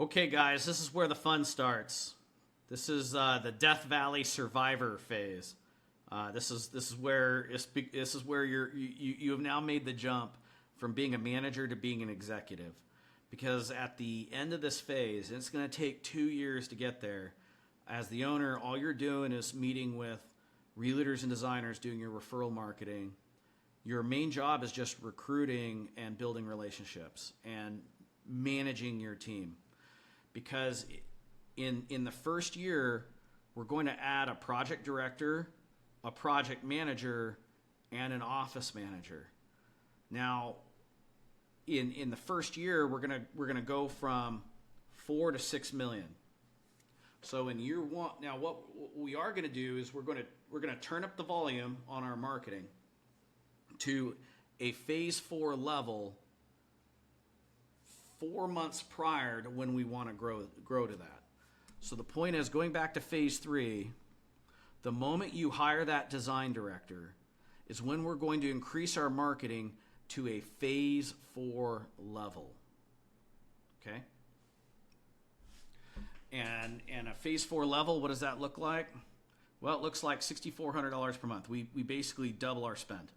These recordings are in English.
Okay, guys, this is where the fun starts. This is the Death Valley Survivor phase. This is where you have now made the jump from being a manager to being an executive, because at the end of this phase, and it's going to take 2 years to get there. As the owner, all you're doing is meeting with realtors and designers, doing your referral marketing. Your main job is just recruiting and building relationships and managing your team. Because in the first year, we're going to add a project director, a project manager, and an office manager. Now, in the first year, we're gonna go from 4 to 6 million. So in year one, now what we are going to do is we're going to turn up the volume on our marketing to a phase 4 level 4 months prior to when we want to grow to that. So the point is, going back to phase 3, the moment you hire that design director is when we're going to increase our marketing to a phase 4 level. Okay? And a phase 4 level, what does that look like? Well, it looks like $6,400 per month. We basically double our spend.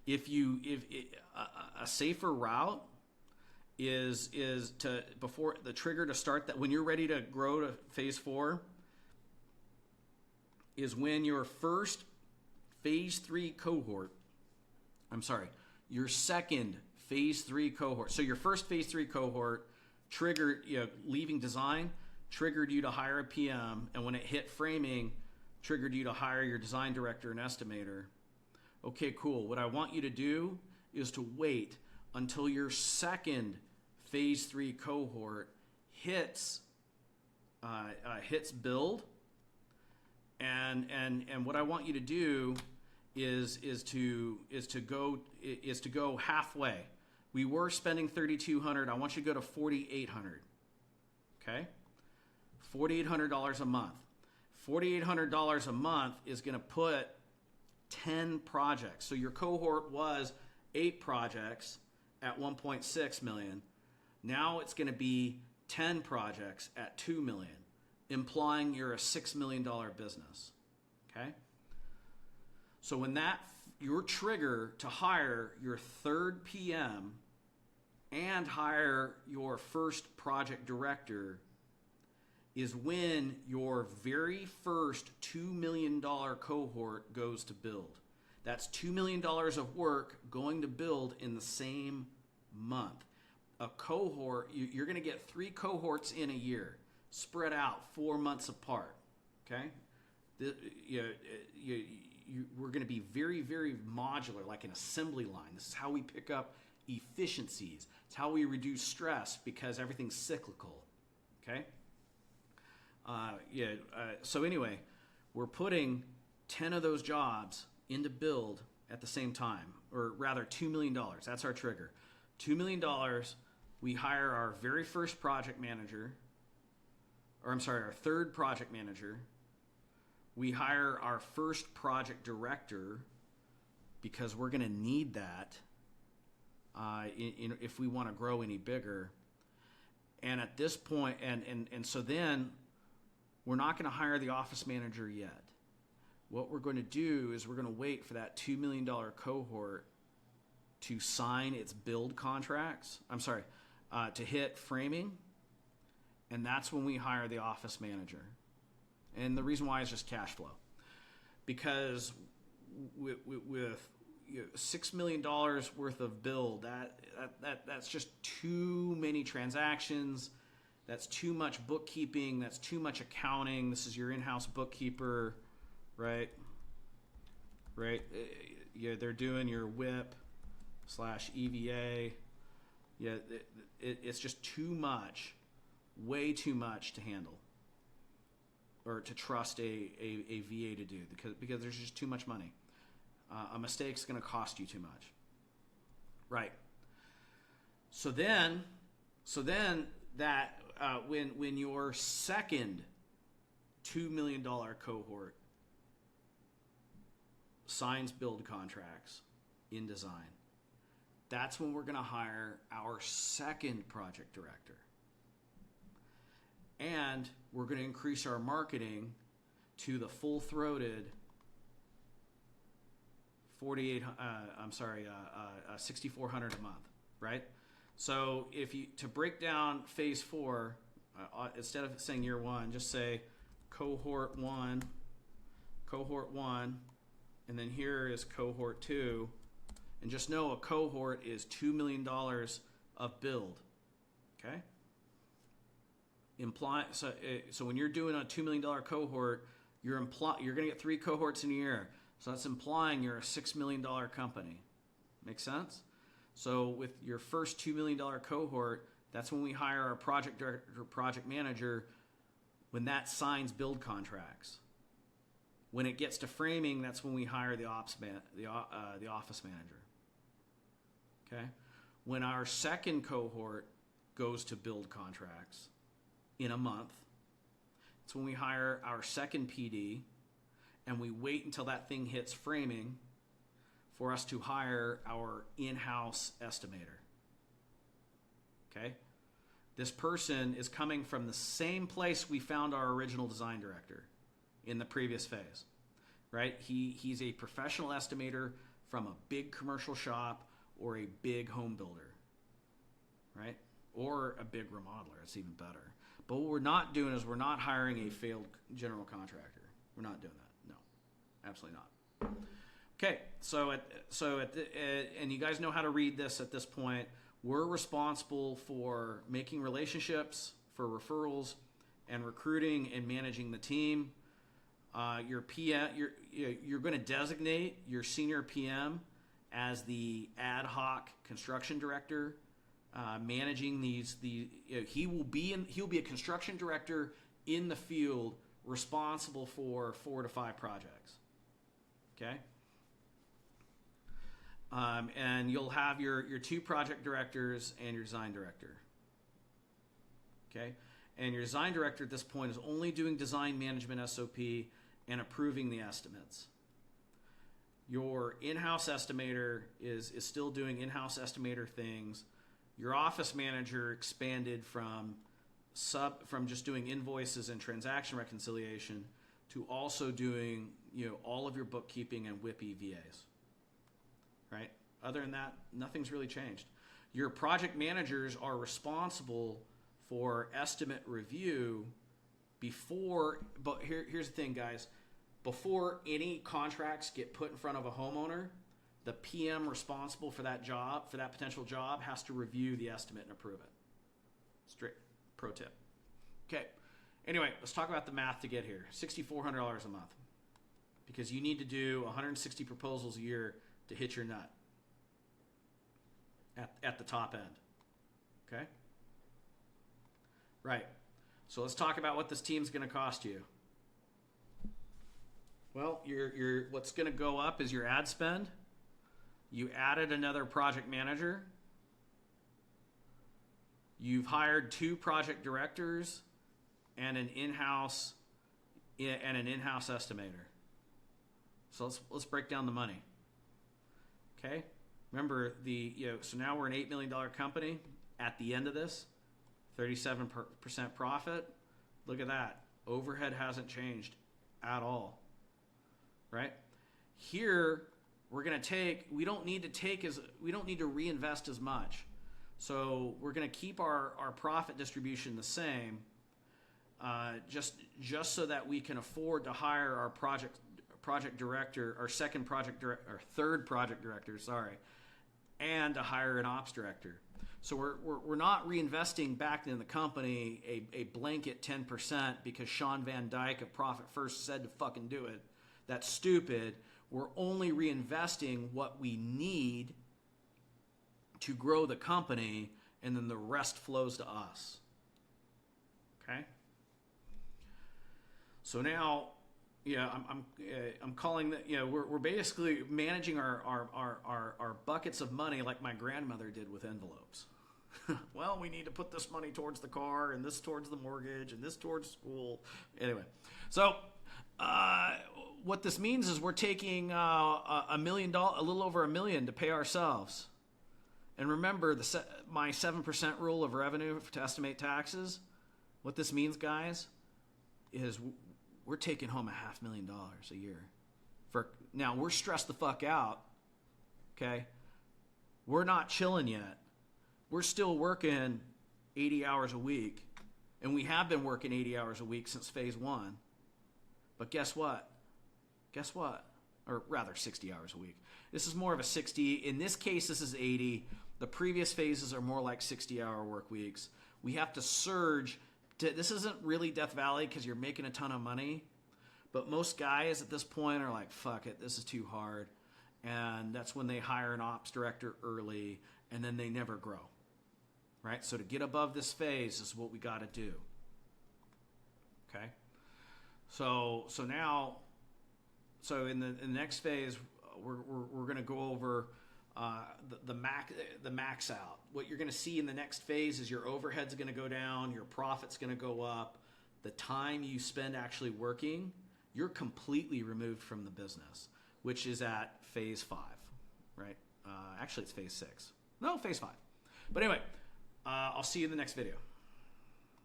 If a safer route is to, before the trigger to start that, when you're ready to grow to phase 4, is when your first phase 3 cohort, your second phase 3 cohort. So your first phase 3 cohort triggered, leaving design, triggered you to hire a PM, and when it hit framing, triggered you to hire your design director and estimator. Okay, cool. What I want you to do is to wait until your second phase 3 cohort hits build, and what I want you to do is to go halfway. We were spending $3,200. I want you to go to $4,800. Okay, $4,800 a month. $4,800 a month is going to put 10 projects. So your cohort was 8 projects at 1.6 million. Now it's going to be 10 projects at 2 million, implying you're a $6 million business. Okay? So when your trigger to hire your third PM and hire your first project director is when your very first $2 million cohort goes to build. That's $2 million of work going to build in the same month. A cohort, you're going to get 3 cohorts in a year, spread out 4 months apart. Okay? We're going to be very, very modular, like an assembly line. This is how we pick up efficiencies. It's how we reduce stress, because everything's cyclical. Okay? So anyway, we're putting 10 of those jobs into build at the same time, or rather $2 million. That's our trigger. $2 million, we hire our very first project manager, our third project manager. We hire our first project director, because we're going to need that if we want to grow any bigger. And at this point, and so then we're not going to hire the office manager yet. What we're going to do is we're going to wait for that $2 million cohort to sign its build contracts. To hit framing. And that's when we hire the office manager. And the reason why is just cash flow. Because with $6 million worth of build, that's just too many transactions. That's too much bookkeeping. That's too much accounting. This is your in-house bookkeeper, right? Right? They're doing your WIP/EVA. It's just too much, way too much to handle, or to trust a VA to do, because there's just too much money. A mistake's going to cost you too much, right? So then that when your second $2 million cohort signs build contracts in design, that's when we're going to hire our second project director. and we're going to increase our marketing to the full-throated 6,400 a month, right? So to break down phase 4, instead of saying year 1, just say cohort 1, and then here is cohort 2, and just know a cohort is $2 million of build, okay? So when you're doing a $2 million cohort, you're going to get 3 cohorts in a year. So that's implying you're a $6 million company. Make sense? So with your first $2 million cohort, that's when we hire our project director or project manager, when that signs build contracts. When it gets to framing, that's when we hire the office manager. Okay? When our second cohort goes to build contracts in a month, it's when we hire our second PD, and we wait until that thing hits framing for us to hire our in-house estimator. Okay? This person is coming from the same place we found our original design director in the previous phase, right? He's a professional estimator from a big commercial shop or a big home builder, right? Or a big remodeler. It's even better. But what we're not doing is we're not hiring a failed general contractor. We're not doing that. No, absolutely not. Okay, and you guys know how to read this at this point. We're responsible for making relationships, for referrals, and recruiting and managing the team. Your PM, you're going to designate your senior PM as the ad hoc construction director, managing these. He'll be a construction director in the field, responsible for 4 to 5 projects. Okay. And you'll have your 2 project directors and your design director. Okay? And your design director at this point is only doing design management SOP and approving the estimates. Your in-house estimator is still doing in-house estimator things. Your office manager expanded from just doing invoices and transaction reconciliation to also doing all of your bookkeeping and WIP VAs. Right? Other than that, nothing's really changed. Your project managers are responsible for estimate review but here's the thing, guys. Before any contracts get put in front of a homeowner, the PM responsible for that job, for that potential job, has to review the estimate and approve it. Straight pro tip. Okay. Anyway, let's talk about the math to get here. $6,400 a month. Because you need to do 160 proposals a year to hit your nut at the top end. Okay? Right. So let's talk about what this team's going to cost you. Well, what's going to go up is your ad spend. You added another project manager. You've hired 2 project directors and an in-house estimator. So let's break down the money. Okay? Remember so now we're an $8 million company. At the end of this, 37% profit. Look at that. Overhead hasn't changed at all. Right? Here we don't need to reinvest as much. So we're going to keep our profit distribution the same, just so that we can afford to hire our project director, our third project director, and to hire an ops director. So we're not reinvesting back in the company a blanket 10% because Sean Van Dyke of Profit First said to fucking do it. That's stupid. We're only reinvesting what we need to grow the company, and then the rest flows to us. Okay? So now, I'm calling that. We're basically managing our buckets of money like my grandmother did with envelopes. Well, we need to put this money towards the car, and this towards the mortgage, and this towards school. Anyway, so what this means is we're taking a little over $1 million to pay ourselves. And remember, my 7% rule of revenue to estimate taxes. What this means, guys, is we're taking home $500,000 a year. Now, we're stressed the fuck out, okay? We're not chilling yet. We're still working 80 hours a week, and we have been working 80 hours a week since phase 1. But guess what? Guess what? Or rather, 60 hours a week. This is more of a 60. In this case, this is 80. The previous phases are more like 60-hour work weeks. We have to surge. This isn't really Death Valley because you're making a ton of money. But most guys at this point are like, fuck it, this is too hard. And that's when they hire an ops director early, and then they never grow. Right? So to get above this phase is what we got to do. Okay? So now, in the next phase, we're going to go over the max out. What you're going to see in the next phase is your overhead's going to go down, your profit's going to go up. The time you spend actually working, you're completely removed from the business, which is at phase 5, right? Actually, it's phase 6. No, phase 5. But anyway, I'll see you in the next video.